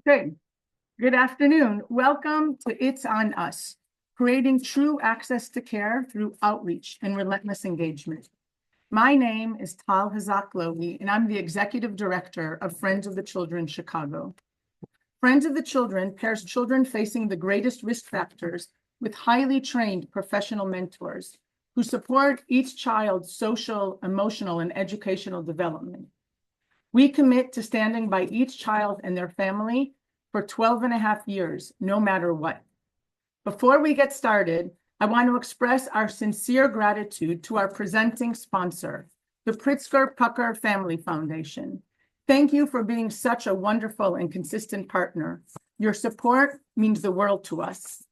Okay, good afternoon. Welcome to It's on Us, creating true access to care through outreach and relentless engagement. My name is Taal Hasak-Lowy, and I'm the Executive Director of Friends of the Children Chicago. Friends of the Children pairs children facing the greatest risk factors with highly trained professional mentors who support each child's social, emotional, and educational development. We commit to standing by each child and their family for 12 and a half years, no matter what. Before we get started, I want to express our sincere gratitude to our presenting sponsor, the Pritzker Pucker Family Foundation. Thank you for being such a wonderful and consistent partner. Your support means the world to us.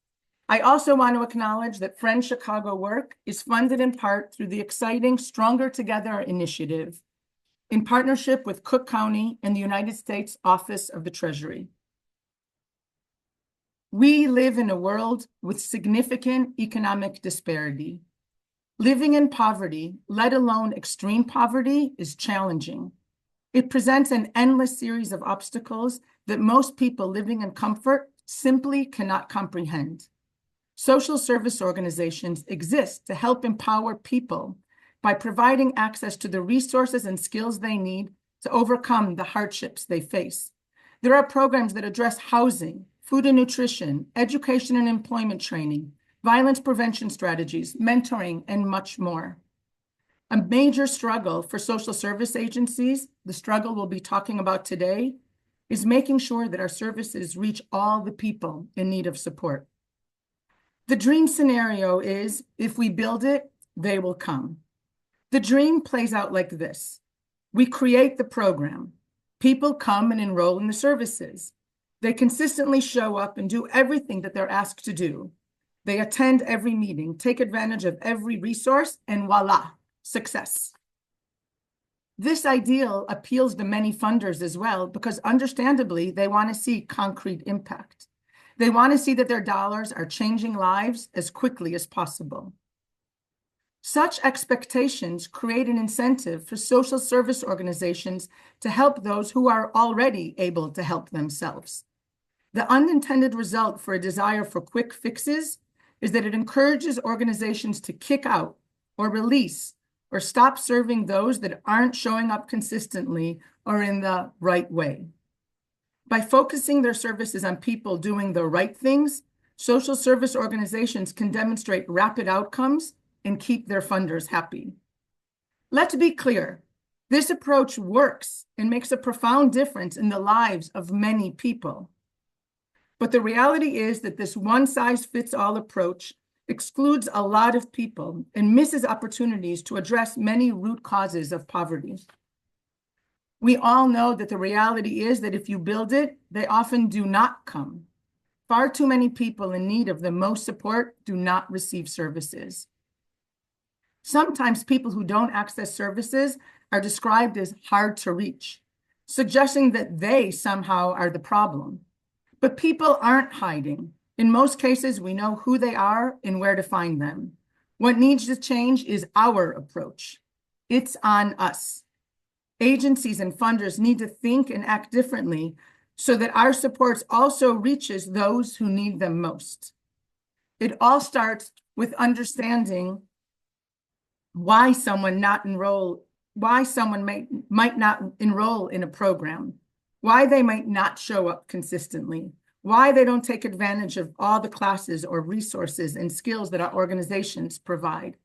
I also want to acknowledge that Friends Chicago work is funded in part through the exciting Stronger Together initiative, in partnership with Cook County and the United States Office of the Treasury. We live in a world with significant economic disparity. Living in poverty, let alone extreme poverty, is challenging. It presents an endless series of obstacles that most people living in comfort simply cannot comprehend. Social service organizations exist to help empower people by providing access to the resources and skills they need to overcome the hardships they face. There are programs that address housing, food and nutrition, education and employment training, violence prevention strategies, mentoring, and much more. A major struggle for social service agencies, the struggle we'll be talking about today, is making sure that our services reach all the people in need of support. The dream scenario is, if we build it, they will come. The dream plays out like this. We create the program. People come and enroll in the services. They consistently show up and do everything that they're asked to do. They attend every meeting, take advantage of every resource, and voila, success. This ideal appeals to many funders as well, because understandably, they want to see concrete impact. They want to see that their dollars are changing lives as quickly as possible. Such expectations create an incentive for social service organizations to help those who are already able to help themselves. The unintended result for a desire for quick fixes is that it encourages organizations to kick out or release or stop serving those that aren't showing up consistently or in the right way. By focusing their services on people doing the right things, social service organizations can demonstrate rapid outcomes and keep their funders happy. Let's be clear, this approach works and makes a profound difference in the lives of many people. But the reality is that this one-size-fits-all approach excludes a lot of people and misses opportunities to address many root causes of poverty. We all know that the reality is that if you build it, they often do not come. Far too many people in need of the most support do not receive services. Sometimes people who don't access services are described as hard to reach, suggesting that they somehow are the problem. But people aren't hiding. In most cases, we know who they are and where to find them. What needs to change is our approach. It's on us. Agencies and funders need to think and act differently so that our supports also reaches those who need them most. It all starts with understanding why someone might not enroll in a program, why they might not show up consistently, why they don't take advantage of all the classes or resources and skills that our organizations provide.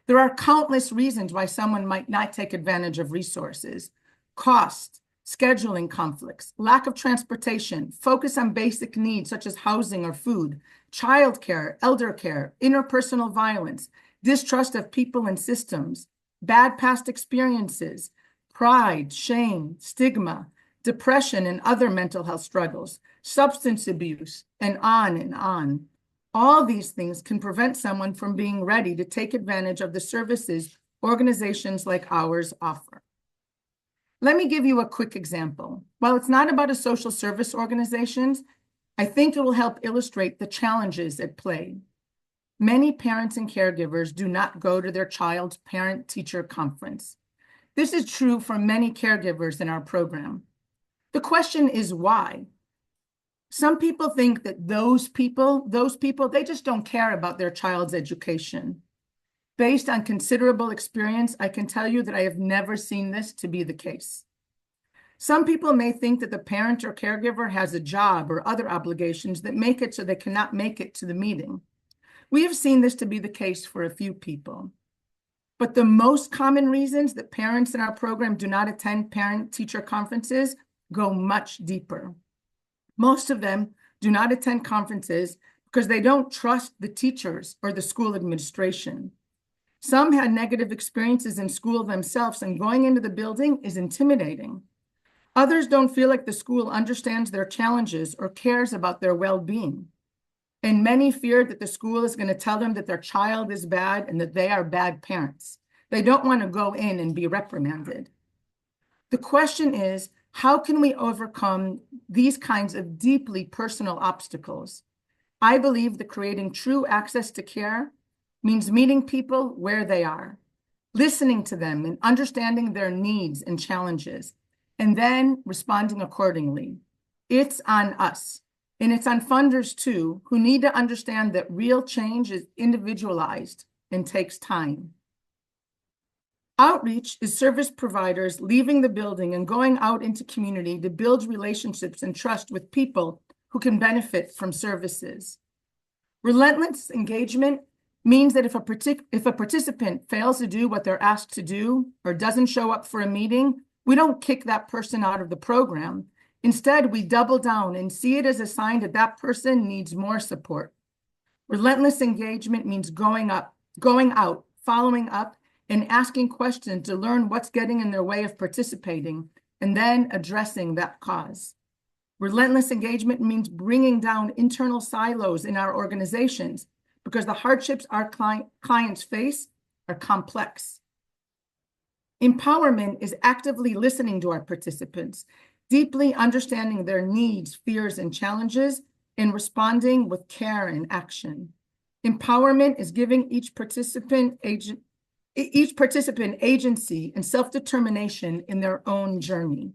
There are countless reasons why someone might not take advantage of resources: cost, scheduling conflicts, lack of transportation, focus on basic needs such as housing or food, childcare, elder care, interpersonal violence, distrust of people and systems, bad past experiences, pride, shame, stigma, depression and other mental health struggles, substance abuse, and on and on. All these things can prevent someone from being ready to take advantage of the services organizations like ours offer. Let me give you a quick example. While it's not about a social service organizations, I think it will help illustrate the challenges at play. Many parents and caregivers do not go to their child's parent-teacher conference. This is true for many caregivers in our program. The question is why? Some people think that those people, they just don't care about their child's education. Based on considerable experience, I can tell you that I have never seen this to be the case. Some people may think that the parent or caregiver has a job or other obligations that make it so they cannot make it to the meeting. We have seen this to be the case for a few people. But the most common reasons that parents in our program do not attend parent-teacher conferences go much deeper. Most of them do not attend conferences because they don't trust the teachers or the school administration. Some had negative experiences in school themselves, and going into the building is intimidating. Others don't feel like the school understands their challenges or cares about their well-being. And many fear that the school is going to tell them that their child is bad and that they are bad parents. They don't want to go in and be reprimanded. The question is, how can we overcome these kinds of deeply personal obstacles? I believe that creating true access to care means meeting people where they are, listening to them and understanding their needs and challenges, and then responding accordingly. It's on us. And it's on funders too, who need to understand that real change is individualized and takes time. Outreach is service providers leaving the building and going out into community to build relationships and trust with people who can benefit from services. Relentless engagement means that if a participant fails to do what they're asked to do or doesn't show up for a meeting, we don't kick that person out of the program. Instead, we double down and see it as a sign that that person needs more support. Relentless engagement means going out, following up, and asking questions to learn what's getting in their way of participating, and then addressing that cause. Relentless engagement means bringing down internal silos in our organizations because the hardships our clients face are complex. Empowerment is actively listening to our participants, deeply understanding their needs, fears, and challenges, and responding with care and action. Empowerment is giving each participant agency and self-determination in their own journey.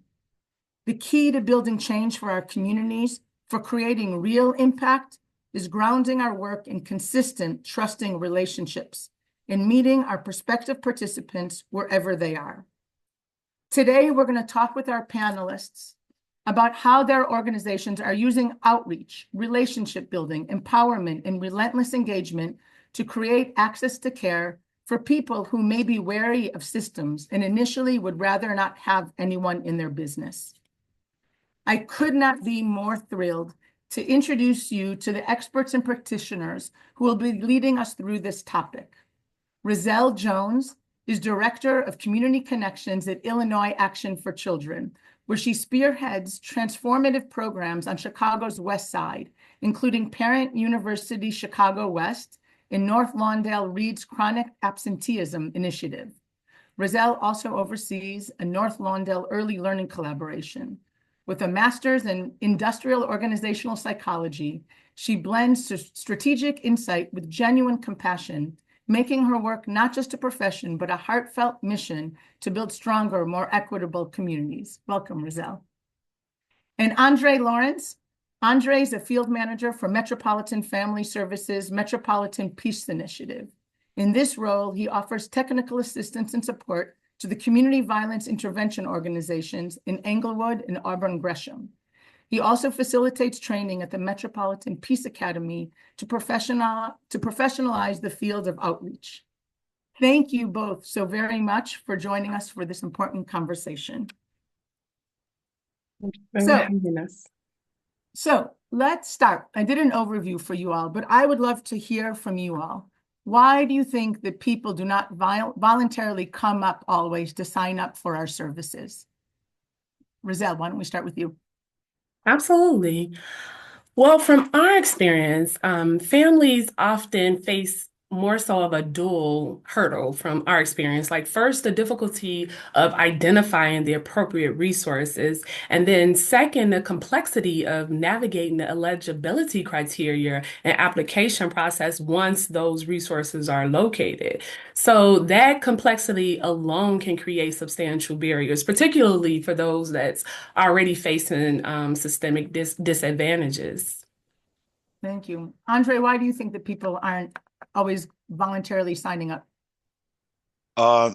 The key to building change for our communities, for creating real impact, is grounding our work in consistent, trusting relationships and meeting our prospective participants wherever they are. Today, we're going to talk with our panelists about how their organizations are using outreach, relationship building, empowerment, and relentless engagement to create access to care for people who may be wary of systems and initially would rather not have anyone in their business. I could not be more thrilled to introduce you to the experts and practitioners who will be leading us through this topic. Rarzail Jones is Director of Community Connections at Illinois Action for Children, where she spearheads transformative programs on Chicago's West Side, including Parent University Chicago West and North Lawndale Reed's Chronic Absenteeism Initiative. Rarzail also oversees a North Lawndale Early Learning Collaboration. With a master's in industrial organizational psychology, she blends strategic insight with genuine compassion, making her work not just a profession, but a heartfelt mission to build stronger, more equitable communities. Welcome, Rarzail. And Andre Lawrence. Andre is a field manager for Metropolitan Family Services Metropolitan Peace Initiative. In this role, he offers technical assistance and support to the community violence intervention organizations in Englewood and Auburn Gresham. He also facilitates training at the Metropolitan Peace Academy to professionalize the field of outreach. Thank you both so very much for joining us for this important conversation. Thank you for having us. So let's start. I did an overview for you all, but I would love to hear from you all. Why do you think that people do not voluntarily come up always to sign up for our services? Rarzail, why don't we start with you? Absolutely. Well, from our experience, families often face more so of a dual hurdle from our experience. Like, first, the difficulty of identifying the appropriate resources, and then second, the complexity of navigating the eligibility criteria and application process once those resources are located. So that complexity alone can create substantial barriers, particularly for those that's already facing systemic disadvantages. Thank you. Andre, why do you think that people aren't always voluntarily signing up?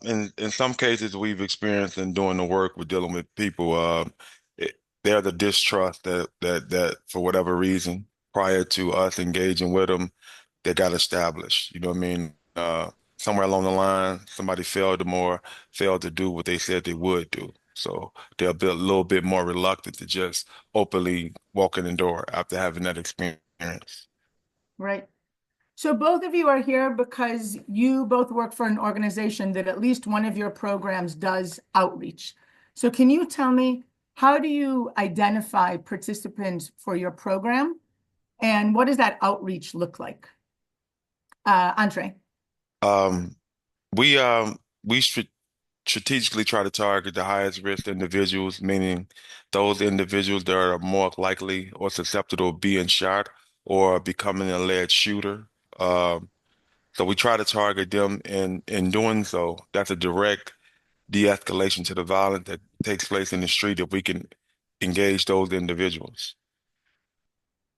In some cases we've experienced in doing the work with dealing with people, there's a distrust that for whatever reason, prior to us engaging with them, they got established. You know what I mean? Somewhere along the line, somebody failed to do what they said they would do. So they're a little bit more reluctant to just openly walk in the door after having that experience. Right. So both of you are here because you both work for an organization that at least one of your programs does outreach. So can you tell me, how do you identify participants for your program? And what does that outreach look like? Andre. Um, we strategically try to target the highest risk individuals, meaning those individuals that are more likely or susceptible to being shot or becoming an alleged shooter. Um, so we try to target them, and in doing so, that's a direct de-escalation to the violence that takes place in the street if we can engage those individuals.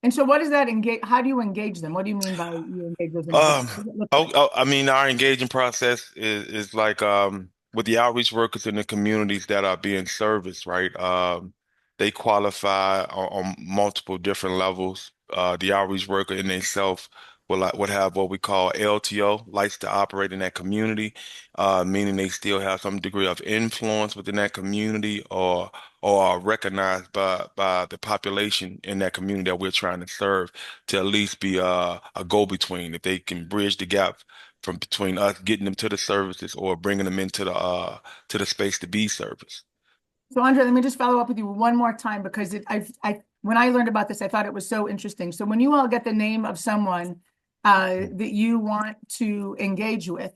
And so what does that engage? How do you engage them? What do you mean by you engage those individuals? Um, What does it look like? I mean, our engaging process is like with the outreach workers in the communities that are being serviced, right? They qualify on multiple different levels. The outreach worker in itself would have what we call LTO, lights to operate in that community, meaning they still have some degree of influence within that community or are recognized by the population in that community that we're trying to serve to at least be a go-between. If they can bridge the gap from between us getting them to the services or bringing them into the space to be serviced. So Andre, let me just follow up with you one more time because when I learned about this, I thought it was so interesting. So when you all get the name of someone that you want to engage with,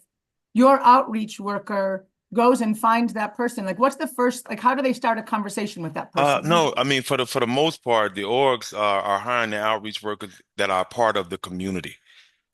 your outreach worker goes and finds that person. Like, what's the first, like, how do they start a conversation with that person? No, I mean for the most part, the orgs are hiring the outreach workers that are part of the community.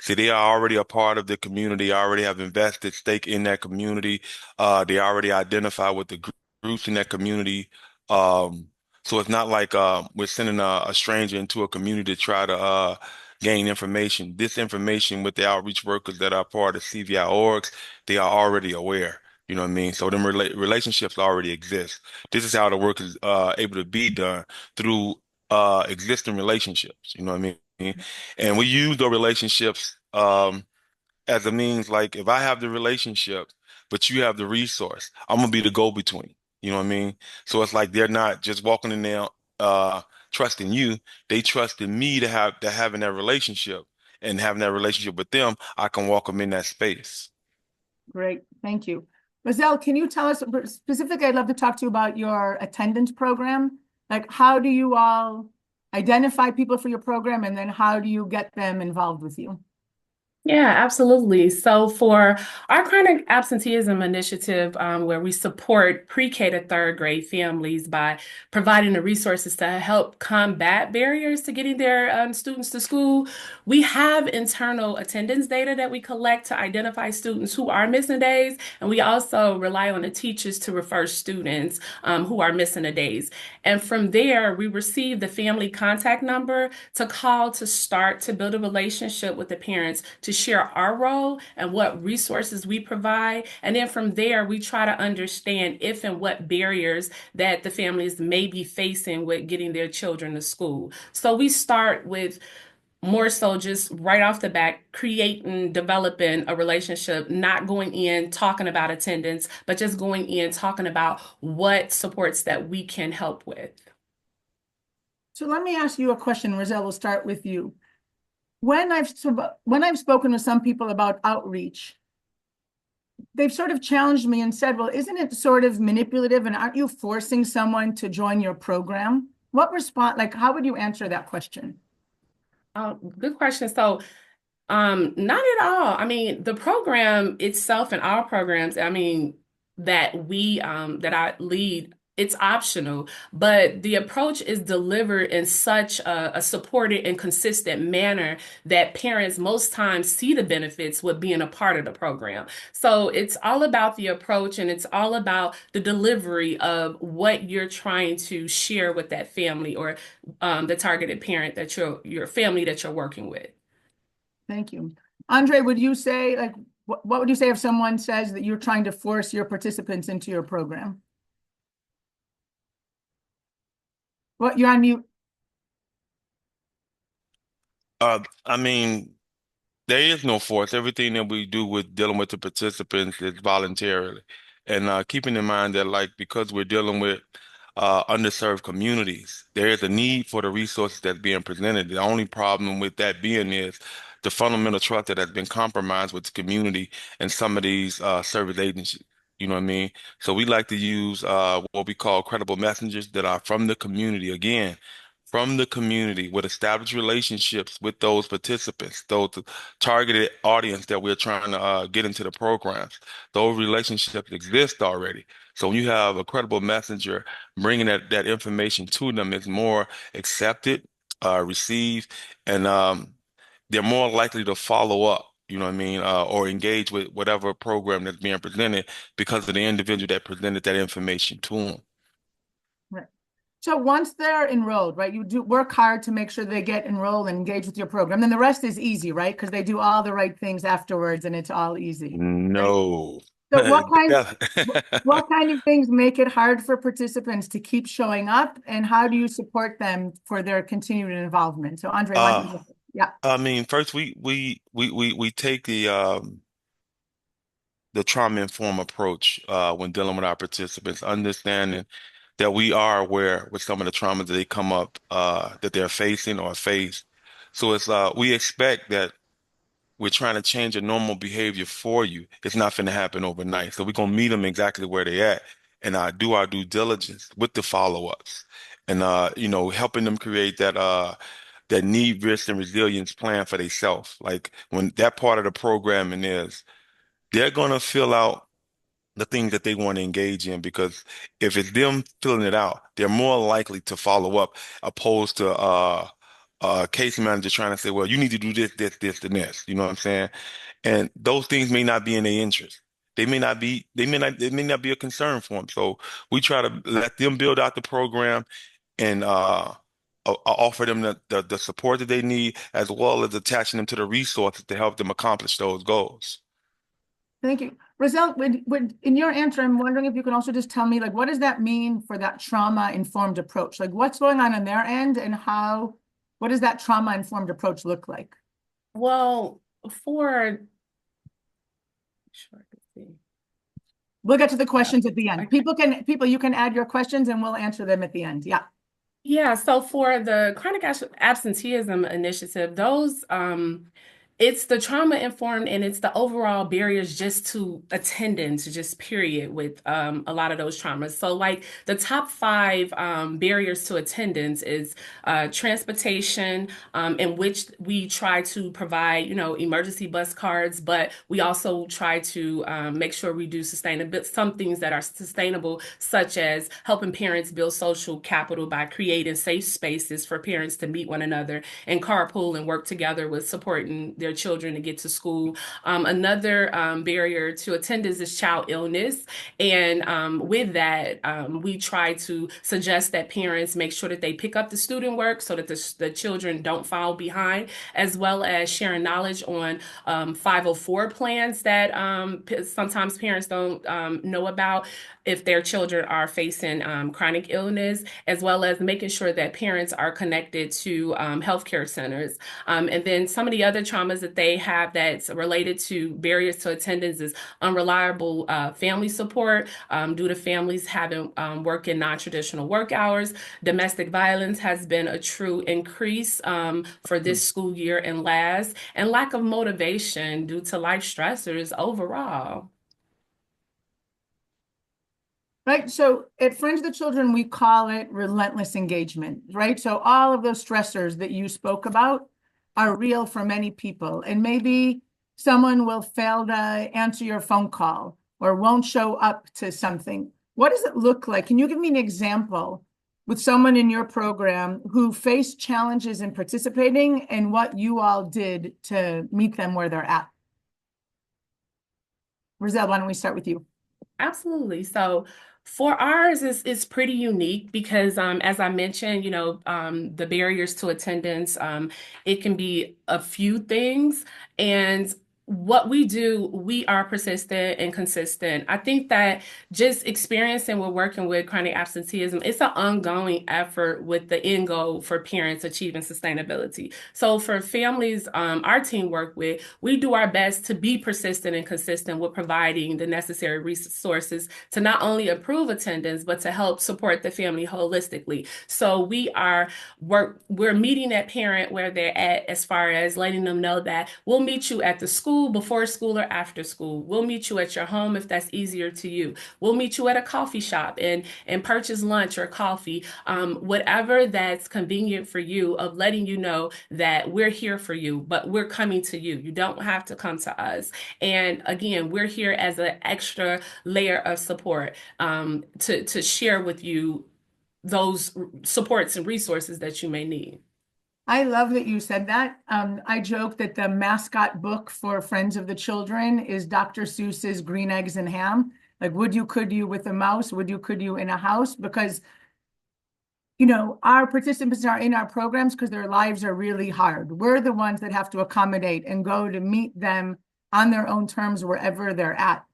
See, they are already a part of the community, already have invested stake in that community. They already identify with the groups in that community. Um, so it's not like we're sending a stranger into a community to try to gain information. This information with the outreach workers that are part of CVI orgs, they are already aware. You know what I mean? So them relationships already exist. This is how the work is able to be done through existing relationships. You know what I mean? And we use the relationships as a means, like if I have the relationship, but you have the resource, I'm gonna be the go-between. You know what I mean? So it's like they're not just walking in there trusting you, they trusted me to having that relationship and having that relationship with them, I can walk them in that space. Great, thank you. Roselle, can you tell us specifically, I'd love to talk to you about your attendance program. Like, how do you all identify people for your program, and then how do you get them involved with you? Yeah, absolutely. So for our chronic absenteeism initiative, where we support pre-K to third grade families by providing the resources to help combat barriers to getting their students to school, we have internal attendance data that we collect to identify students who are missing days, and we also rely on the teachers to refer students who are missing the days. And from there, we receive the family contact number to call to start to build a relationship with the parents to share our role and what resources we provide. And then from there, we try to understand if and what barriers that the families may be facing with getting their children to school. So we start with more so just right off the bat, creating, developing a relationship, not going in talking about attendance, but just going in talking about what supports that we can help with. So let me ask you a question, Roselle, we'll start with you. When I've spoken with some people about outreach, they've sort of challenged me and said, well, isn't it sort of manipulative and aren't you forcing someone to join your program? What response, like, how would you answer that question? Good question. So Not at all. I mean, the program itself and our programs, I mean, that I lead, it's optional, but the approach is delivered in such a supported and consistent manner that parents most times see the benefits with being a part of the program. So it's all about the approach and it's all about the delivery of what you're trying to share with that family or the targeted parent that your family that you're working with. Thank you. Andre, would you say, like, what would you say if someone says that you're trying to force your participants into your program? Well, you're on mute. I mean, there is no force. Everything that we do with dealing with the participants is voluntarily. And keeping in mind that, like, because we're dealing with underserved communities, there is a need for the resources that's being presented. The only problem with that being is the fundamental trust that has been compromised with the community and some of these service agencies. You know what I mean? So we like to use what we call credible messengers that are from the community. Again, from the community with established relationships with those participants, those targeted audience that we're trying to get into the programs. Those relationships exist already. So when you have a credible messenger bringing that information to them, it's more accepted, received, and they're more likely to follow up. You know what I mean? Or engage with whatever program that's being presented because of the individual that presented that information to them. Right. So once they're enrolled, right, you do work hard to make sure they get enrolled and engage with your program. Then the rest is easy, right? Because they do all the right things afterwards and it's all easy. Right? No. So Yeah. what kind of things make it hard for participants to keep showing up, and how do you support them for their continued involvement? So Andre, why don't Uh, you go? Yeah. I mean, first we take the trauma-informed approach when dealing with our participants, understanding that we are aware with some of the traumas that they come up that they're facing or face. So it's we expect that we're trying to change a normal behavior for you. It's not going to happen overnight. So we're going to meet them exactly where they're at and do our due diligence with the follow-ups and helping them create that need, risk, and resilience plan for themselves. Like when that part of the programming is, they're going to fill out the things that they want to engage in because if it's them filling it out, they're more likely to follow up opposed to case manager trying to say, well, you need to do this, this, this, and this. You know what I'm saying? And those things may not be in their interest. They may not be a concern for them. So we try to let them build out the program and offer them the support that they need, as well as attaching them to the resources to help them accomplish those goals. Thank you. Rarzail, in your answer, I'm wondering if you can also just tell me, like, what does that mean for that trauma-informed approach? Like, what's going on their end, and what does that trauma-informed approach look like? Well, for sure, let's see. We'll get to the questions at the end. People, you can add your questions and we'll answer them at the end. Yeah. Yeah, so for the chronic absenteeism initiative, those it's the trauma informed and it's the overall barriers just to attendance, just period, with a lot of those traumas. So like the top five barriers to attendance is transportation, in which we try to provide, emergency bus cards, but we also try to make sure we do some things that are sustainable, such as helping parents build social capital by creating safe spaces for parents to meet one another and carpool and work together with supporting their children to get to school. Another barrier to attendance is child illness. And with that, we try to suggest that parents make sure that they pick up the student work so that the children don't fall behind, as well as sharing knowledge on 504 plans that sometimes parents don't know about if their children are facing chronic illness, as well as making sure that parents are connected to healthcare centers. And then some of the other traumas that they have that's related to barriers to attendance is unreliable family support due to families having working non-traditional work hours. Domestic violence has been a true increase for this school year and last, and lack of motivation due to life stressors overall. Right. So at Friends of the Children, we call it relentless engagement, right? So all of those stressors that you spoke about are real for many people. And maybe someone will fail to answer your phone call or won't show up to something. What does it look like? Can you give me an example with someone in your program who faced challenges in participating and what you all did to meet them where they're at? Rarzail, why don't we start with you? Absolutely. So for ours is pretty unique because as I mentioned, the barriers to attendance, it can be a few things. And what we do, we are persistent and consistent. I think that just experiencing with working with chronic absenteeism, it's an ongoing effort with the end goal for parents achieving sustainability. So for families our team work with, we do our best to be persistent and consistent with providing the necessary resources to not only improve attendance, but to help support the family holistically. So we're meeting that parent where they're at as far as letting them know that we'll meet you at the school, before school or after school. We'll meet you at your home if that's easier to you. We'll meet you at a coffee shop and purchase lunch or coffee, whatever that's convenient for you, of letting you know that we're here for you, but we're coming to you. You don't have to come to us. And again, we're here as an extra layer of support to share with you those supports and resources that you may need. I love that you said that. I joke that the mascot book for Friends of the Children is Dr. Seuss's Green Eggs and Ham. Like, would you, could you with a mouse? Would you, could you in a house? Because, our participants are in our programs because their lives are really hard. We're the ones that have to accommodate and go to meet them on their own terms wherever they're at.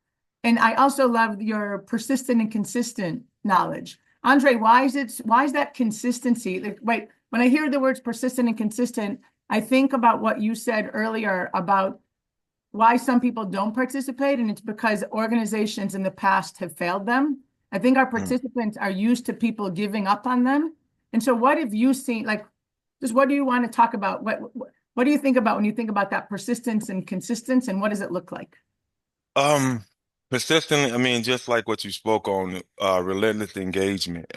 And I also love your persistent and consistent knowledge. Andre, why is that consistency? Like, wait, when I hear the words persistent and consistent, I think about what you said earlier about why some people don't participate, and it's because organizations in the past have failed them. I think our participants are used to people giving up on them. And so what have you seen, like, just what do you want to talk about? What do you think about when you think about that persistence and consistency, and what does it look like? Persistently, I mean, just like what you spoke on, relentless engagement.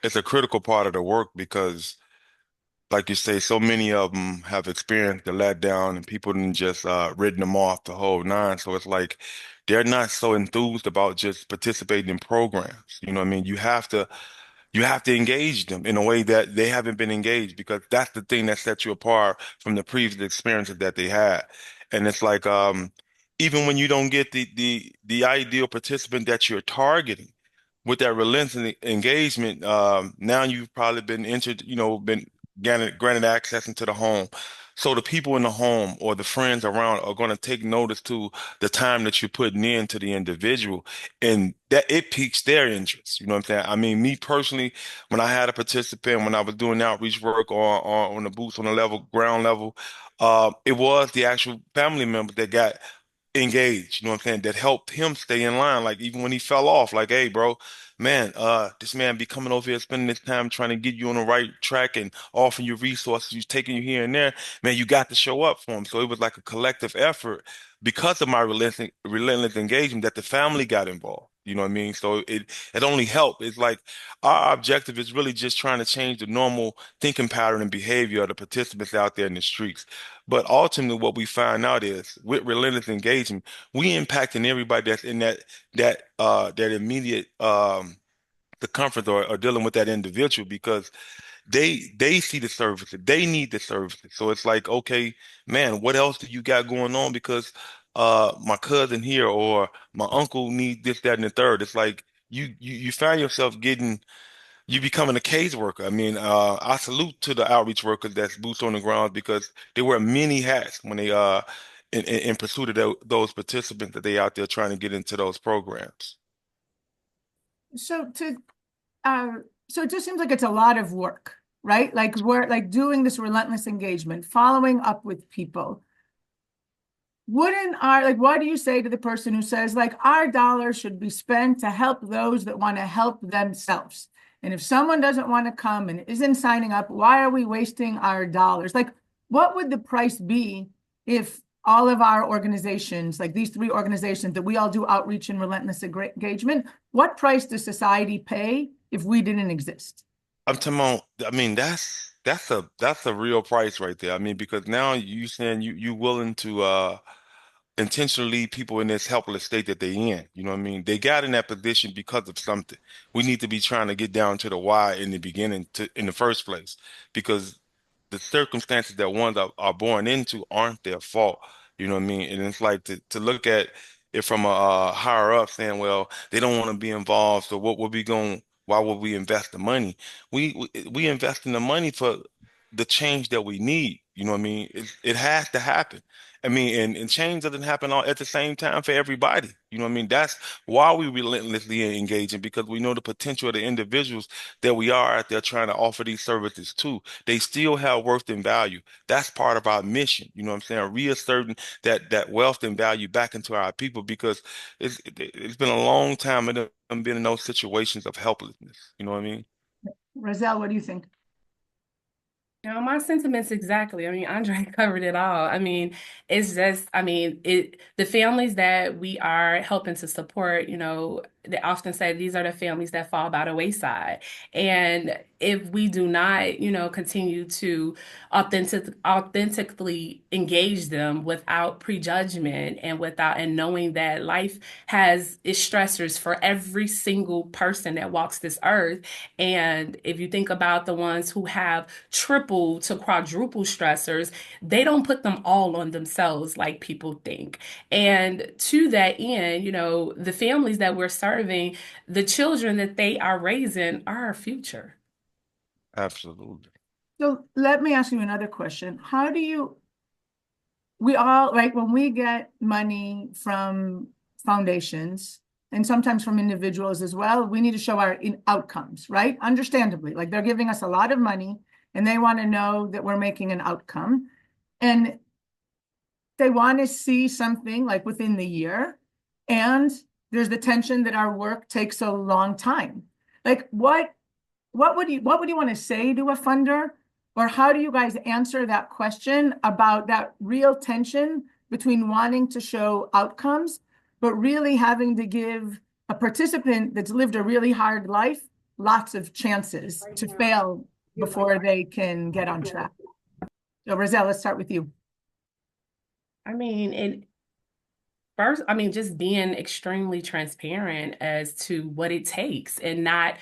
It's a critical part of the work because, like you say, so many of them have experienced the letdown and people didn't just written them off the whole nine. So it's like they're not so enthused about just participating in programs. You know what I mean? You have to engage them in a way that they haven't been engaged because that's the thing that sets you apart from the previous experiences that they had. And it's like even when you don't get the ideal participant that you're targeting with that relentless engagement, now you've probably been entered, been granted access into the home. So the people in the home or the friends around are going to take notice to the time that you're putting into the individual, and that it piques their interest. You know what I'm saying? I mean, me personally, when I had a participant, when I was doing outreach work on the boots on the ground level, it was the actual family member that got engaged, you know what I'm saying, that helped him stay in line. Like even when he fell off, like, hey, bro, man, this man be coming over here spending this time trying to get you on the right track and offering you resources, he's taking you here and there. Man, you got to show up for him. So it was like a collective effort because of my relentless engagement that the family got involved. You know what I mean? So it only helped. It's like our objective is really just trying to change the normal thinking pattern and behavior of the participants out there in the streets. But ultimately, what we find out is with relentless engagement, we impacting everybody that's in that immediate circumference or dealing with that individual because they see the services, they need the services. So it's like, okay, man, what else do you got going on? Because my cousin here or my uncle need this, that, and the third. It's like you find yourself you becoming a case worker. I mean, I salute to the outreach workers that's boots on the ground because they wear many hats when they in pursuit of those participants that they out there trying to get into those programs. So uh, so it just seems like it's a lot of work, right? Like we're like doing this relentless engagement, following up with people. What do you say to the person who says, like, our dollars should be spent to help those that want to help themselves? And if someone doesn't want to come and isn't signing up, why are we wasting our dollars? Like, what would the price be if all of our organizations, like these three organizations that we all do outreach and relentless engagement, what price does society pay if we didn't exist? I'm talking about, I mean, That's a real price right there. I mean, because now you saying you willing to intentionally leave people in this helpless state that they in. You know what I mean? They got in that position because of something. We need to be trying to get down to the why in the beginning in the first place, because the circumstances that ones are born into aren't their fault. You know what I mean? And it's like to look at it from a higher up saying, well, they don't want to be involved. So what would we going? Why would we invest the money? We invest in the money for the change that we need. You know what I mean? It has to happen. I mean, and change doesn't happen all at the same time for everybody. You know what I mean? That's why we relentlessly engaging, because we know the potential of the individuals that we are out there trying to offer these services to. They still have worth and value. That's part of our mission. You know what I'm saying? Reasserting that wealth and value back into our people, because it's been a long time of them being in those situations of helplessness. You know what I mean? Rarzail, what do you think? My sentiments exactly. I mean, Andre covered it all. I mean, it's just, I mean, the families that we are helping to support, they often say these are the families that fall by the wayside. And if we do not, continue to authentically engage them without prejudgment and knowing that life has its stressors for every single person that walks this earth. And if you think about the ones who have triple to quadruple stressors, they don't put them all on themselves like people think. And to that end, the families that we're serving, the children that they are raising are our future. Absolutely. So let me ask you another question. We all, right, when we get money from foundations and sometimes from individuals as well, we need to show our outcomes, right? Understandably, like they're giving us a lot of money and they want to know that we're making an outcome. And they want to see something like within the year. And there's the tension that our work takes a long time. Like what would you want to say to a funder? Or how do you guys answer that question about that real tension between wanting to show outcomes, but really having to give a participant that's lived a really hard life lots of chances to fail before they can get on track? So Rarzail, let's start with you. I mean, first, just being extremely transparent as to what it takes and not,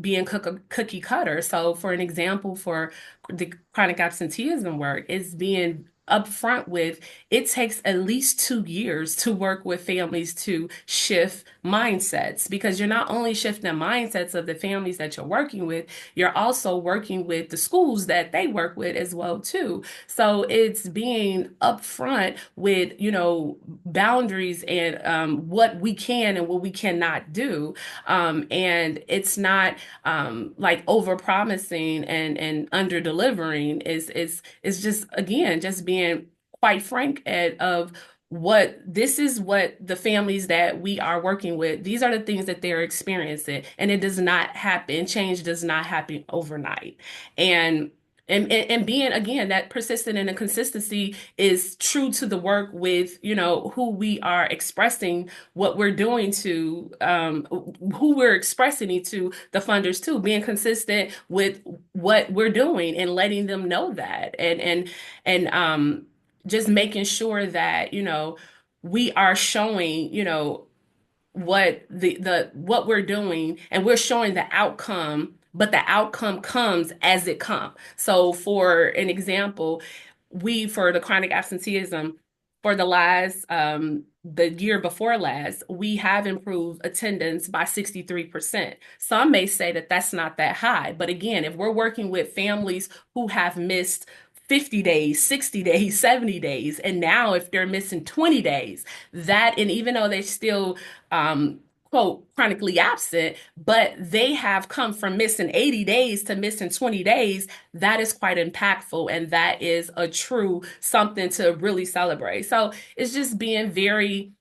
being cookie cutter. So for an example, for the chronic absenteeism work, is being upfront with it takes at least 2 years to work with families to shift mindsets, because you're not only shifting mindsets of the families that you're working with, you're also working with the schools that they work with as well too. So it's being upfront with, boundaries and what we can and what we cannot do. And it's not like over promising and under delivering. Is just, again, just being quite frank of what the families that we are working with, these are the things that they're experiencing, and it does not happen. Change does not happen overnight. And being, again, that persistent and the consistency is true to the work with, who we are expressing what we're doing to, who we're expressing it to, the funders too, being consistent with what we're doing and letting them know that, and just making sure that, we are showing, what we're doing, and we're showing the outcome, but the outcome comes as it comes. So for an example, for the chronic absenteeism, for the year before last, we have improved attendance by 63%. Some may say that that's not that high, but again, if we're working with families who have missed 50 days, 60 days, 70 days, and now if they're missing 20 days, and even though they still quote chronically absent, but they have come from missing 80 days to missing 20 days, that is quite impactful, and that is a true something to really celebrate. So it's just being very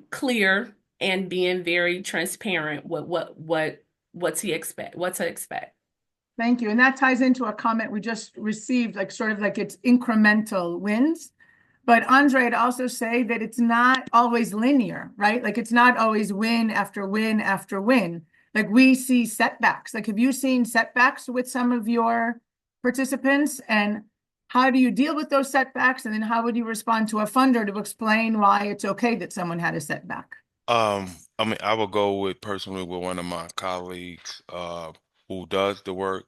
clear and being very transparent with what to expect. Thank you. And that ties into a comment we just received, like sort of like it's incremental wins. But Andre would also say that it's not always linear, right? Like it's not always win after win after win. Like we see setbacks. Like, have you seen setbacks with some of your participants? And how do you deal with those setbacks? And then how would you respond to a funder to explain why it's okay that someone had a setback? I mean, I will go with personally with one of my colleagues who does the work.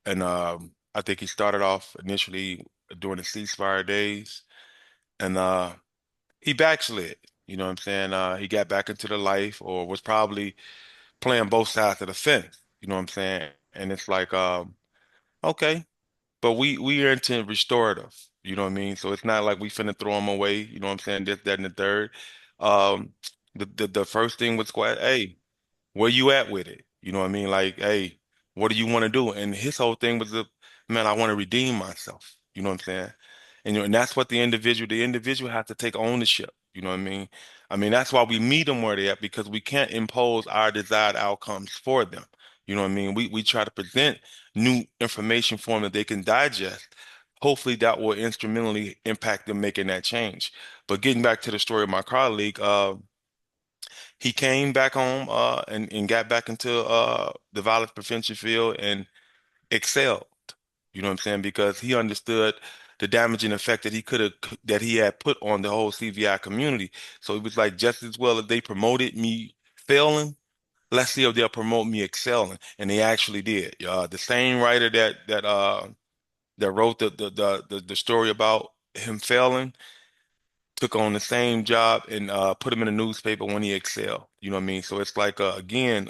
And I think he started off initially during the ceasefire days, and he backslid. You know what I'm saying? He got back into the life, or was probably playing both sides of the fence. You know what I'm saying? And it's like, okay, but we are into restorative. You know what I mean? So it's not like we finna throw him away. You know what I'm saying? This, that, and the third. Um, the first thing was quite, hey, where you at with it? You know what I mean? Like, hey, what do you want to do? And his whole thing was, man, I want to redeem myself. You know what I'm saying? And and that's what the individual has to take ownership. You know what I mean? I mean, that's why we meet them where they're at, because we can't impose our desired outcomes for them. You know what I mean? We try to present new information for them that they can digest. Hopefully that will instrumentally impact them making that change. But getting back to the story of my colleague, he came back home and got back into the violence prevention field and excelled. You know what I'm saying? Because he understood the damaging effect that he had put on the whole CVI community. So it was like, just as well as they promoted me failing, let's see if they'll promote me excelling. And they actually did. The same writer that wrote the story about him failing took on the same job and put him in a newspaper when he excelled. You know what I mean? So it's like, again,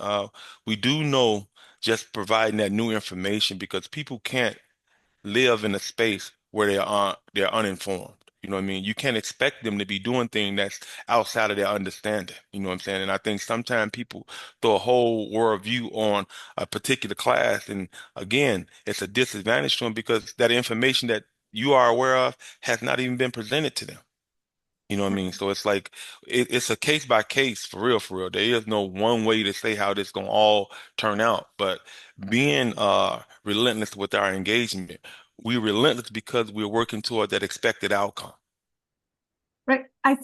we do know just providing that new information, because people can't live in a space where they're uninformed. You know what I mean? You can't expect them to be doing things that's outside of their understanding. You know what I'm saying? And I think sometimes people throw a whole worldview on a particular class, and again, it's a disadvantage to them, because that information that you are aware of has not even been presented to them. You know what I mean? So it's like, it's a case by case, for real, for real. There is no one way to say how this gonna all turn out. But being relentless with our engagement, we're relentless because we're working toward that expected outcome. Right. I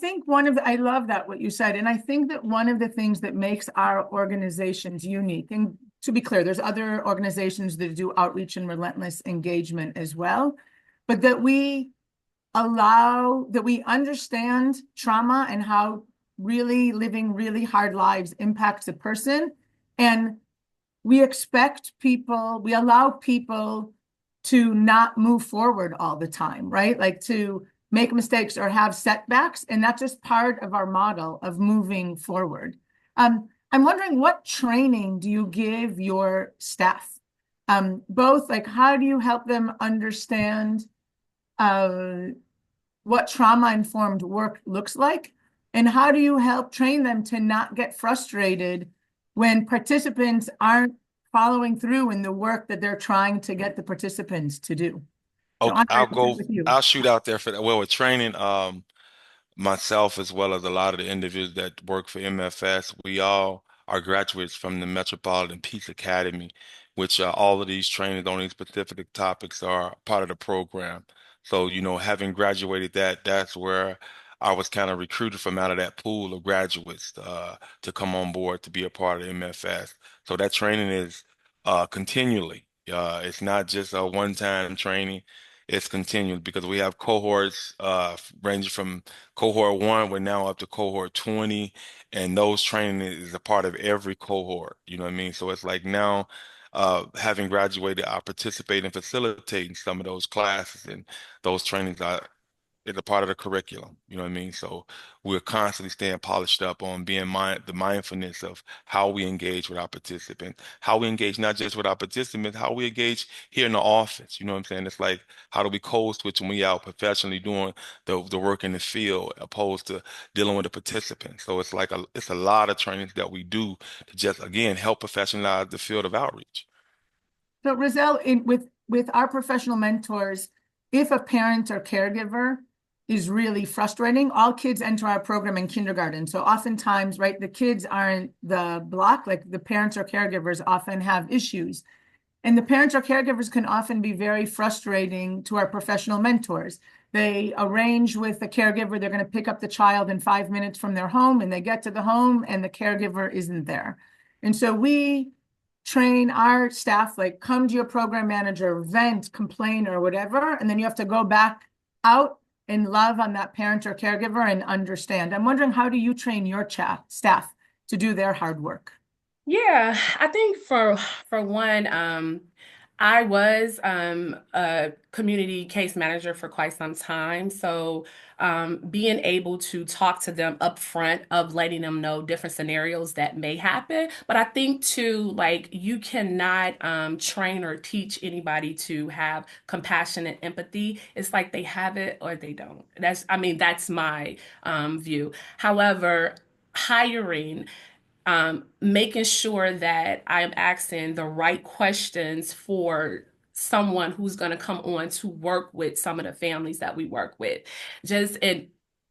love that what you said. And I think that one of the things that makes our organizations unique, and to be clear, there's other organizations that do outreach and relentless engagement as well, but that we understand trauma and how really living really hard lives impacts a person. And we allow people to not move forward all the time, right? Like to make mistakes or have setbacks. And that's just part of our model of moving forward. I'm wondering, what training do you give your staff? Both, like, how do you help them understand what trauma-informed work looks like? And how do you help train them to not get frustrated when participants aren't following through in the work that they're trying to get the participants to do? So Okay, Andre, I'll start with you. I'll shoot out there for that. Well, with training, myself as well as a lot of the individuals that work for MFS, we all are graduates from the Metropolitan Peace Academy, which all of these trainings on these specific topics are part of the program. So, having graduated that's where I was kind of recruited from out of that pool of graduates to come on board to be a part of MFS. So that training is continually. It's not just a one-time training. It's continued, because we have cohorts ranging from cohort 1, we're now up to cohort 20, and those training is a part of every cohort. You know what I mean? So it's like now, having graduated, I participate in facilitating some of those classes, and those trainings is a part of the curriculum. You know what I mean? So we're constantly staying polished up on the mindfulness of how we engage with our participants, how we engage not just with our participants, how we engage here in the office. You know what I'm saying? It's like, how do we code switch when we out professionally doing the work in the field, opposed to dealing with the participants? So it's like it's a lot of trainings that we do to just, again, help professionalize the field of outreach. So Rarzail, with our professional mentors, if a parent or caregiver is really frustrating, all kids enter our program in kindergarten. So oftentimes, right, the kids aren't the block, like the parents or caregivers often have issues. And the parents or caregivers can often be very frustrating to our professional mentors. They arrange with the caregiver, they're going to pick up the child in 5 minutes from their home, and they get to the home and the caregiver isn't there. And so we train our staff, like come to your program manager, vent, complain, or whatever, and then you have to go back out and love on that parent or caregiver and understand. I'm wondering, how do you train your staff to do their hard work? Yeah, I think for one, I was a community case manager for quite some time. So being able to talk to them up front of letting them know different scenarios that may happen. But I think too, like you cannot train or teach anybody to have compassion and empathy. It's like they have it or they don't. I mean, that's my view. However, hiring making sure that I'm asking the right questions for someone who's going to come on to work with some of the families that we work with. Just in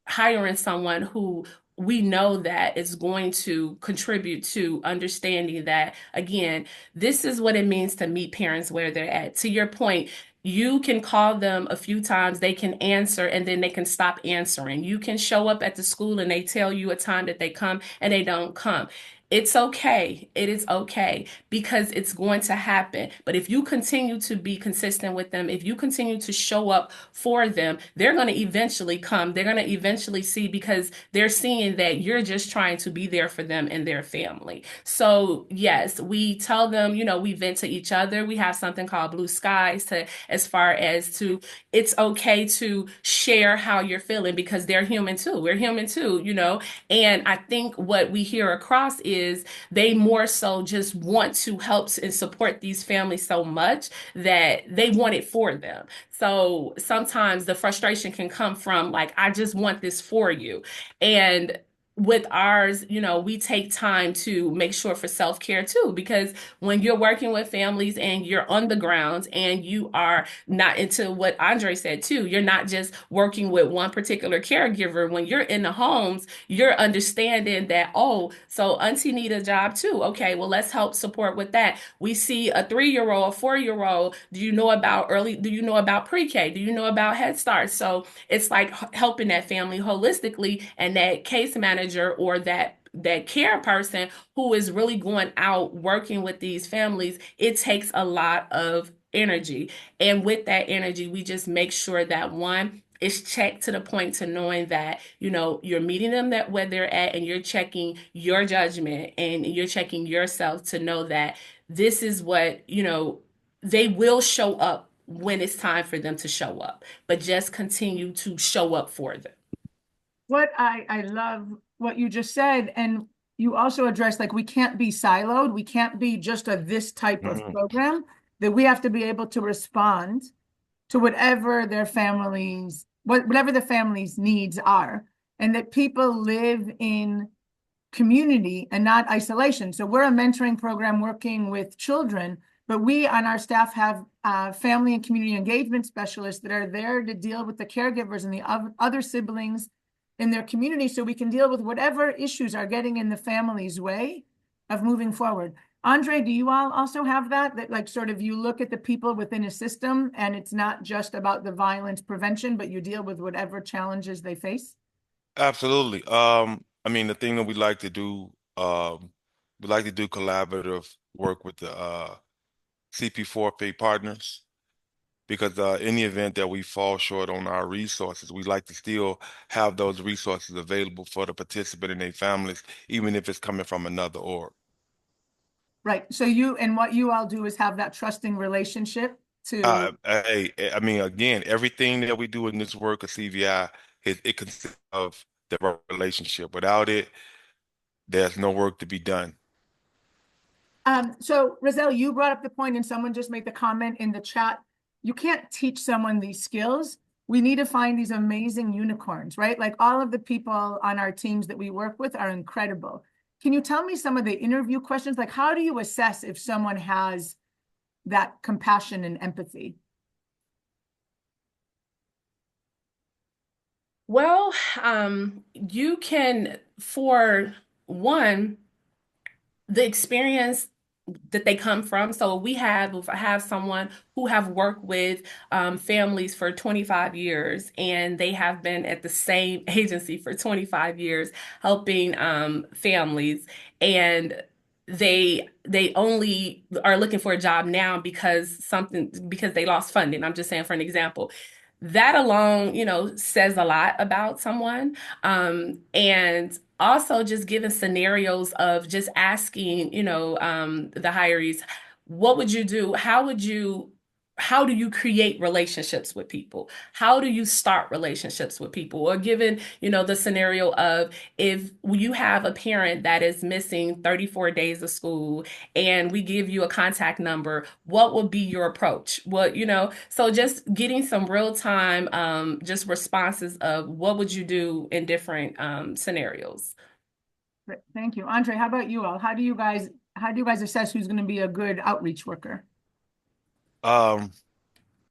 hiring someone who we know that is going to contribute to understanding that, again, this is what it means to meet parents where they're at. To your point, you can call them a few times, they can answer, and then they can stop answering. You can show up at the school and they tell you a time that they come and they don't come. It's okay. It is okay because it's going to happen. But if you continue to be consistent with them, if you continue to show up for them, they're going to eventually come. They're going to eventually see because they're seeing that you're just trying to be there for them and their family. So, yes, we tell them, we vent to each other. We have something called blue skies to as far as to it's okay to share how you're feeling because they're human too. We're human too. And I think what we hear across is they more so just want to help and support these families so much that they want it for them. So sometimes the frustration can come from like, I just want this for you. And with ours, we take time to make sure for self-care too, because when you're working with families and you're on the grounds and you are not into what Andre said too, you're not just working with one particular caregiver. When you're in the homes, you're understanding that, oh, so auntie need a job too. Okay, well, let's help support with that. We see a 3-year-old, a 4-year-old. Do you know about pre-K? Do you know about Head Start? So it's like helping that family holistically and that case manager or that care person who is really going out working with these families, it takes a lot of energy. And with that energy, we just make sure that one, is checked to the point to knowing that, you're meeting them that where they're at and you're checking your judgment and you're checking yourself to know that this is what, they will show up when it's time for them to show up, but just continue to show up for them. What I love what you just said, and you also addressed, like, we can't be siloed. We can't be just this type of program, that we have to be able to respond to whatever whatever the family's needs are, and that people live in community and not isolation. So we're a mentoring program working with children, but we on our staff have family and community engagement specialists that are there to deal with the caregivers and the other siblings in their community, so we can deal with whatever issues are getting in the family's way of moving forward. Andre, do you all also have that like sort of you look at the people within a system and it's not just about the violence prevention, but you deal with whatever challenges they face? Absolutely. I mean, the thing that we like to do collaborative work with the CP4P partners because in the event that we fall short on our resources, we like to still have those resources available for the participant and their families, even if it's coming from another org. Right. So what you all do is have that trusting relationship to. I mean, again, everything that we do in this work of CVI, it consists of the relationship. Without it, there's no work to be done. So Rarzail, you brought up the point, and someone just made the comment in the chat. You can't teach someone these skills. We need to find these amazing unicorns, right? Like all of the people on our teams that we work with are incredible. Can you tell me some of the interview questions? Like, how do you assess if someone has that compassion and empathy? Well, you can, for one, the experience that they come from. So we have someone who have worked with families for 25 years, and they have been at the same agency for 25 years, helping families. And they only are looking for a job now because they lost funding. I'm just saying for an example. That alone, says a lot about someone. And also just giving scenarios of just asking, the hirees, what would you do? How do you create relationships with people? How do you start relationships with people? Or given, the scenario of if you have a parent that is missing 34 days of school and we give you a contact number, what would be your approach? So just getting some real time, just responses of what would you do in different scenarios. Thank you. Andre, how about you all? How do you guys assess who's going to be a good outreach worker? Um,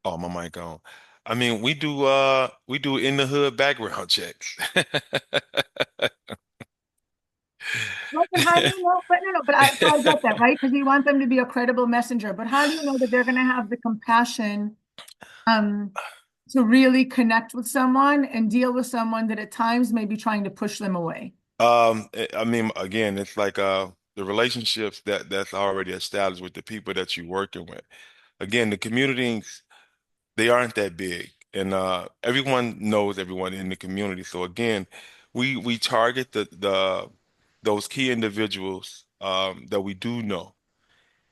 oh, my mic on. I mean, we do in the hood background checks. Well, but how do you know? But no, but I get that, right? Because you want them to be a credible messenger. But how do you know that they're going to have the compassion um, to really connect with someone and deal with someone that at times may be trying to push them away? I mean, again, it's like the relationships that's already established with the people that you're working with. Again, the communities, they aren't that big, and everyone knows everyone in the community. So again, we target the those key individuals that we do know.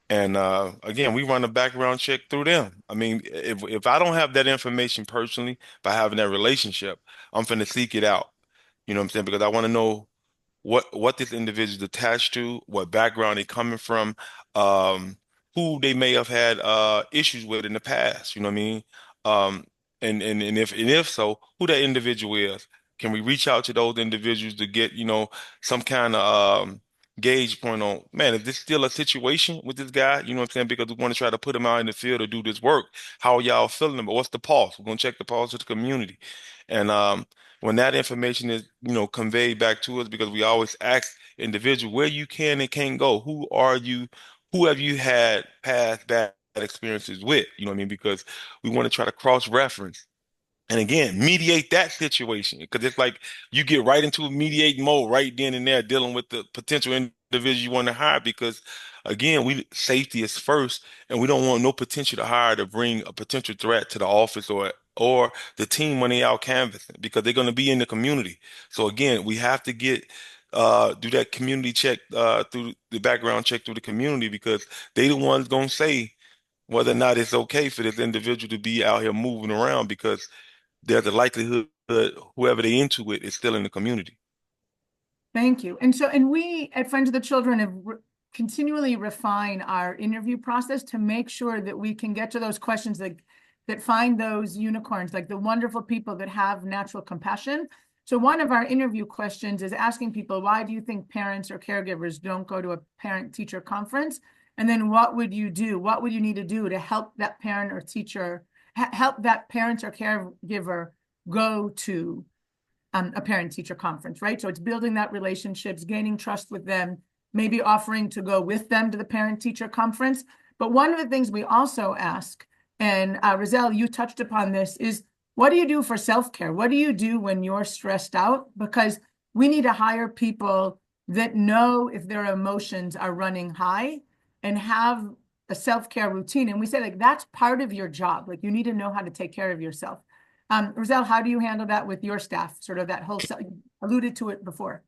And again, we run a background check through them. I mean, if I don't have that information personally by having that relationship, I'm finna seek it out. You know what I'm saying? Because I want to know what this individual is attached to, what background they coming from, um, who they may have had issues with in the past. You know what I mean? Um, and if so, who that individual is. Can we reach out to those individuals to get, some kind of gauge point on, man, is this still a situation with this guy? You know what I'm saying? Because we want to try to put him out in the field to do this work. How are y'all feeling about what's the pulse? We're gonna check the pulse of the community. And when that information is, conveyed back to us, because we always ask individual where you can and can't go. Who are you? Who have you had past bad experiences with? You know what I mean? Because we want to try to cross-reference and again, mediate that situation because it's like you get right into a mediating mode right then and there, dealing with the potential individual you want to hire. Because again, we safety is first, and we don't want no potential to hire to bring a potential threat to the office or the team when they out canvassing because they're going to be in the community. So again, we have to get do that community check through the background check through the community because they the ones going to say whether or not it's okay for this individual to be out here moving around because there's a likelihood whoever they into it is still in the community. Thank you. And we at Friends of the Children have continually refine our interview process to make sure that we can get to those questions that find those unicorns, like the wonderful people that have natural compassion. So one of our interview questions is asking people, why do you think parents or caregivers don't go to a parent-teacher conference? And then what would you do? What would you need to do to help that parent or teacher, help that parent or caregiver go to a parent-teacher conference, right? So it's building that relationships, gaining trust with them, maybe offering to go with them to the parent-teacher conference. But one of the things we also ask, and Rarzail, you touched upon this, is what do you do for self-care? What do you do when you're stressed out? Because we need to hire people that know if their emotions are running high and have a self-care routine. And we say like, that's part of your job. Like you need to know how to take care of yourself. Rarzail, how do you handle that with your staff? Sort of that whole, alluded to it before.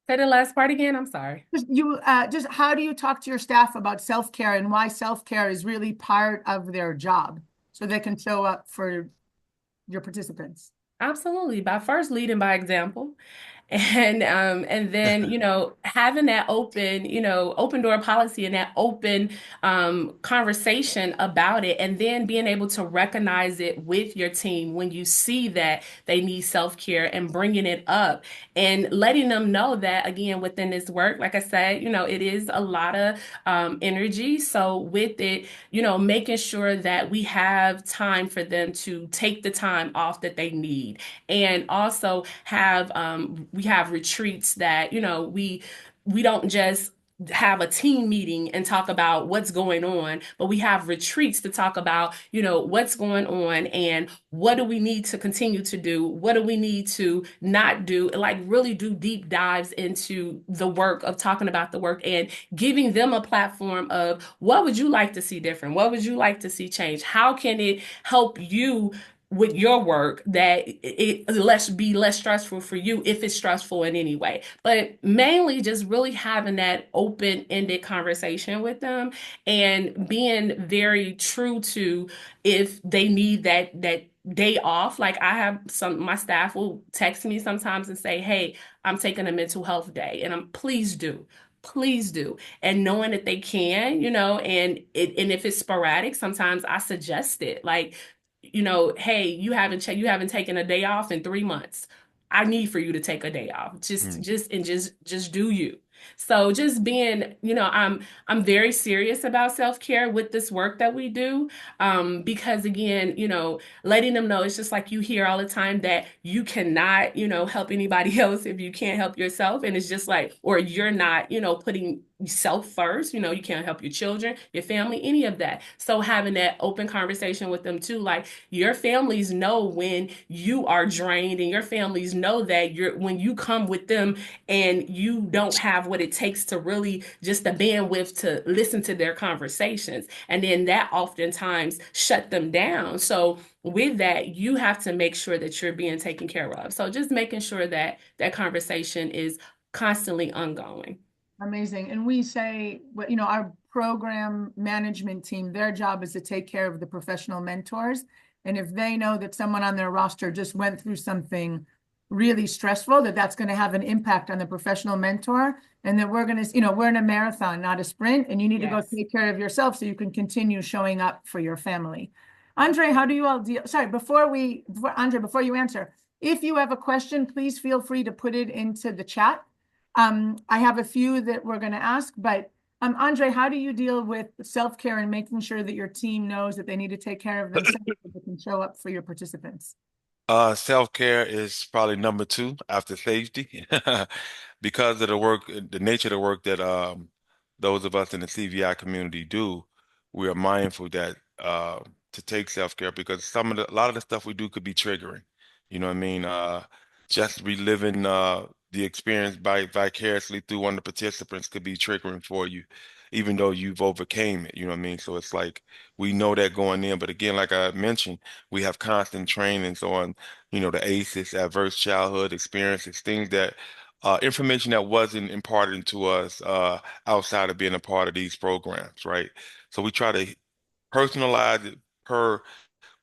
Say the last part again. I'm sorry. Just how do you talk to your staff about self-care and why self-care is really part of their job so they can show up for your participants? Absolutely. By first leading by example. And then, having that open door policy and that open conversation about it, and then being able to recognize it with your team when you see that they need self-care and bringing it up and letting them know that, again, within this work, like I said, it is a lot of energy. So with it, making sure that we have time for them to take the time off that they need and also have we have retreats that we don't just have a team meeting and talk about what's going on, but we have retreats to talk about, what's going on and what do we need to continue to do? What do we need to not do? Like really do deep dives into the work of talking about the work and giving them a platform of what would you like to see different? What would you like to see change? How can it help you with your work that it less be less stressful for you if it's stressful in any way, but mainly just really having that open-ended conversation with them and being very true to if they need that day off. Like I have some my staff will text me sometimes and say, hey, I'm taking a mental health day, and I'm please do, and knowing that they can, and if it's sporadic, sometimes I suggest it, like, hey, you haven't taken a day off in 3 months. I need for you to take a day off. Mm. Just do you. So just being, I'm very serious about self-care with this work that we do. Because again, letting them know it's just like you hear all the time that you cannot, help anybody else if you can't help yourself. And it's just like, or you're not, putting self first, you can't help your children, your family, any of that. So having that open conversation with them too, like your families know when you are drained, and your families know that when you come with them and you don't have what it takes to really just the bandwidth to listen to their conversations. And then that oftentimes shut them down. So with that, you have to make sure that you're being taken care of. So just making sure that that conversation is constantly ongoing. Amazing. And we say, our program management team, their job is to take care of the professional mentors. And if they know that someone on their roster just went through something really stressful, that's going to have an impact on the professional mentor, and that we're going to, we're in a marathon, not a sprint, and you need to go Yes. take care of yourself so you can continue showing up for your family. Andre, how do you all deal? Sorry, Andre, before you answer, if you have a question, please feel free to put it into the chat. I have a few that we're going to ask, but Andre, how do you deal with self-care and making sure that your team knows that they need to take care of themselves so they can show up for your participants? Self-care is probably number two after safety because of the work, the nature of the work that those of us in the CVI community do. We are mindful that to take self-care because a lot of the stuff we do could be triggering. You know what I mean? Just reliving the experience by vicariously through one of the participants could be triggering for you, even though you've overcame it. You know what I mean? So it's like we know that going in, but again, like I mentioned, we have constant trainings on the ACEs, adverse childhood experiences, things that information that wasn't imparted to us outside of being a part of these programs, right? So we try to personalize it per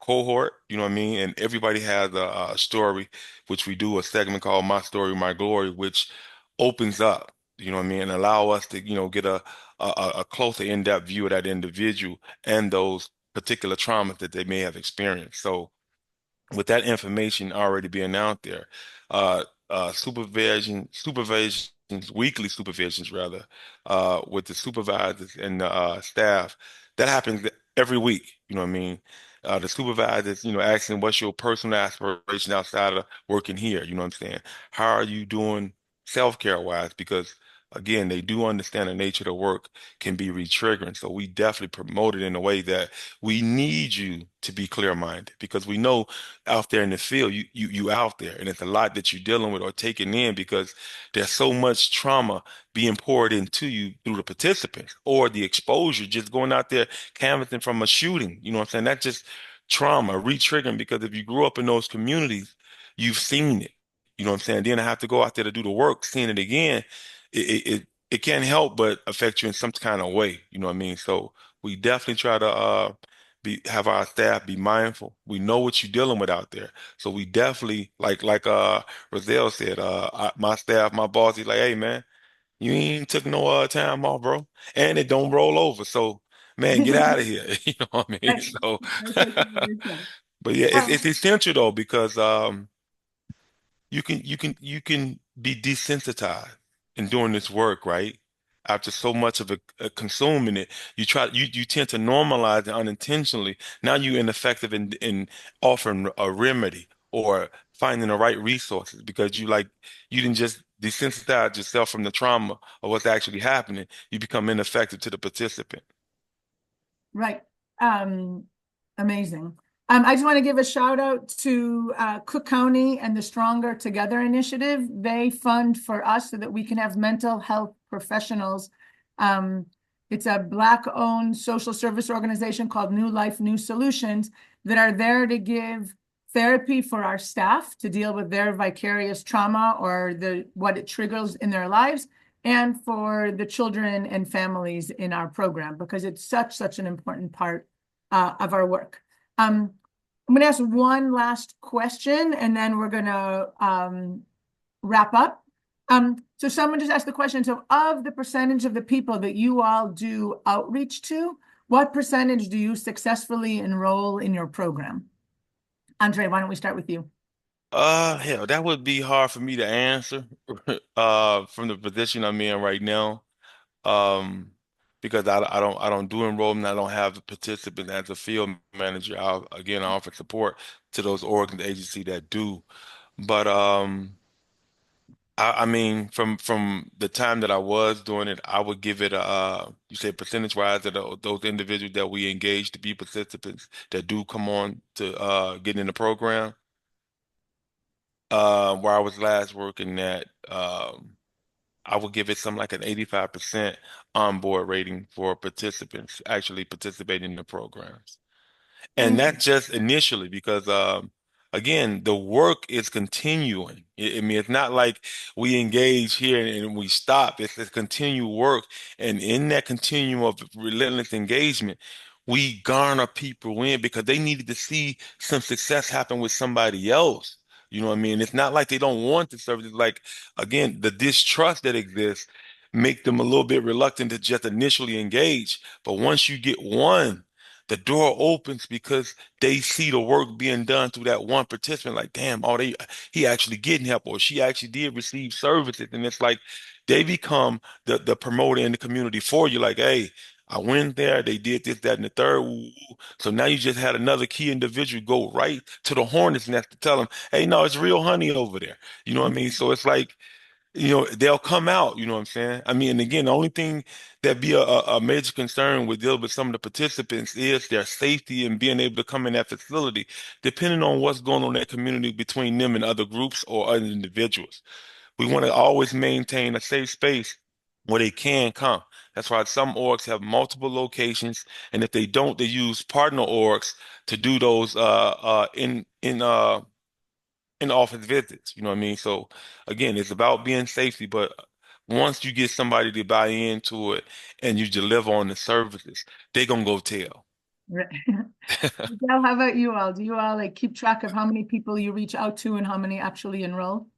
cohort, you know what I mean? And everybody has a story, which we do a segment called My Story, My Glory, which opens up, you know what I mean, and allow us to, get a closer in-depth view of that individual and those particular traumas that they may have experienced. So with that information already being out there, weekly supervisions rather, with the supervisors and the staff, that happens every week. You know what I mean? The supervisors, asking what's your personal aspiration outside of working here? You know what I'm saying? How are you doing self-care wise? Because again, they do understand the nature of the work can be re-triggering. So we definitely promote it in a way that we need you to be clear-minded because we know out there in the field, you out there, and it's a lot that you're dealing with or taking in because there's so much trauma being poured into you through the participants or the exposure, just going out there canvassing from a shooting. You know what I'm saying? That's just trauma, re-triggering because if you grew up in those communities, you've seen it. You know what I'm saying? Then I have to go out there to do the work, seeing it again. It can't help but affect you in some kind of way. You know what I mean? So we definitely try to have our staff be mindful. We know what you're dealing with out there. So we definitely like Rarzail said, my staff, my boss, he's like, hey man, you ain't took no time off, bro. And it don't roll over. So man, get out of here. You know what I mean? Right. So That's what you said. but yeah, it's Um, essential though, because you can be desensitized in doing this work, right? After so much of a consuming it, you tend to normalize it unintentionally. Now you're ineffective in offering a remedy or finding the right resources because you didn't just desensitize yourself from the trauma of what's actually happening, you become ineffective to the participant. Right. Amazing. I just want to give a shout out to Cook County and the Stronger Together initiative. They fund for us so that we can have mental health professionals. It's a Black-owned social service organization called New Life, New Solutions that are there to give therapy for our staff to deal with their vicarious trauma or what it triggers in their lives, and for the children and families in our program, because it's such an important part of our work. I'm going to ask one last question, and then we're going to wrap up. So someone just asked the question, so of the percentage of the people that you all do outreach to, what percentage do you successfully enroll in your program? Andre, why don't we start with you? Hell, that would be hard for me to answer from the position I'm in right now. Because I don't do enrollment. I don't have the participants as a field manager. I offer support to those organs agencies that do. But I mean, from the time that I was doing it, I would give it a you say percentage wise of those individuals that we engage to be participants that do come on to get in the program. Where I was last working at, I would give it something like an 85% onboard rating for participants actually participating in the programs. And Thank you. that's just initially because, again, the work is continuing. I mean, it's not like we engage here and we stop. It's a continued work. And in that continuum of relentless engagement, we garner people in because they needed to see some success happen with somebody else. You know what I mean? It's not like they don't want the service. It's like, again, the distrust that exists make them a little bit reluctant to just initially engage. But once you get one, the door opens because they see the work being done through that one participant. Like, damn, he actually getting help, or she actually did receive services, and it's like they become the promoter in the community for you. Like, hey, I went there, they did this, that, and the third. Ooh. So now you just had another key individual go right to the hornet's nest to tell them, hey, no, it's real honey over there. You know what I mean? So it's like they'll come out, you know what I'm saying? I mean, and again, the only thing that be a major concern with dealing with some of the participants is their safety and being able to come in that facility, depending on what's going on in that community between them and other groups or other individuals. We want to always maintain a safe space where they can come. That's why some orgs have multiple locations, and if they don't, they use partner orgs to do those in office visits. You know what I mean? So again, it's about being safety, but once you get somebody to buy into it and you deliver on the services, they're gonna go tell. Miguel, how about you all? Do you all keep track of how many people you reach out to and how many actually enroll?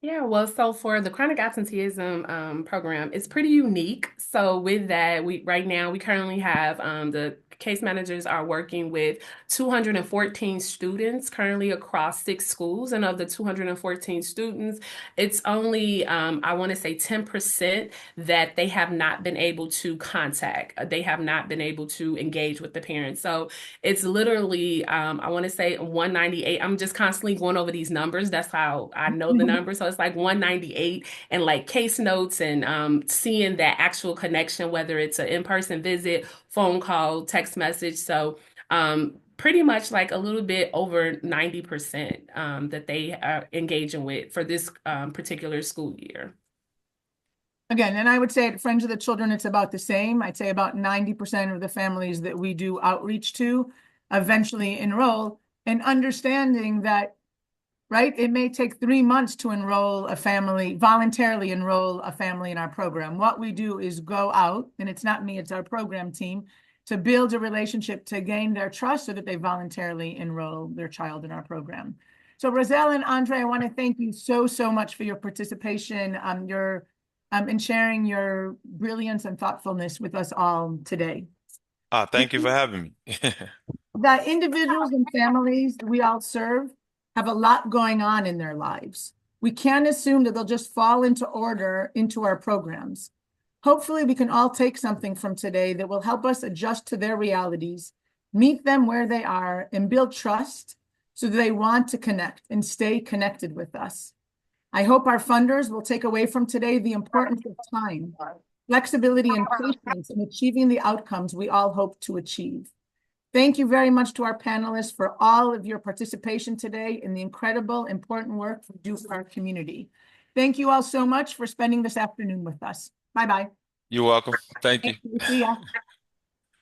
Yeah, well, so for the chronic absenteeism program, it's pretty unique. So with that, right now we currently have the case managers are working with 214 students currently across 6 schools, and of the 214 students, it's only I want to say 10% that they have not been able to contact. They have not been able to engage with the parents. So it's literally I want to say 198. I'm just constantly going over these numbers. That's how I know the numbers. So it's like 198 and like case notes and seeing that actual connection, whether it's an in-person visit, phone call, text message. So pretty much like a little bit over 90% that they are engaging with for this particular school year. Again, and I would say at Friends of the Children, it's about the same. I'd say about 90% of the families that we do outreach to eventually enroll, and understanding that, right, it may take 3 months to enroll a family, voluntarily enroll a family in our program. What we do is go out, and it's not me, it's our program team, to build a relationship to gain their trust so that they voluntarily enroll their child in our program. So Rarzail and Andre, I want to thank you so much for your participation, and sharing your brilliance and thoughtfulness with us all today. Thank you for having me. The individuals and families we all serve have a lot going on in their lives. We can't assume that they'll just fall into order into our programs. Hopefully, we can all take something from today that will help us adjust to their realities, meet them where they are, and build trust so that they want to connect and stay connected with us. I hope our funders will take away from today the importance of time, flexibility, and patience in achieving the outcomes we all hope to achieve. Thank you very much to our panelists for all of your participation today in the incredible, important work we do for our community. Thank you all so much for spending this afternoon with us. Bye-bye. You're welcome. Thank you. See ya.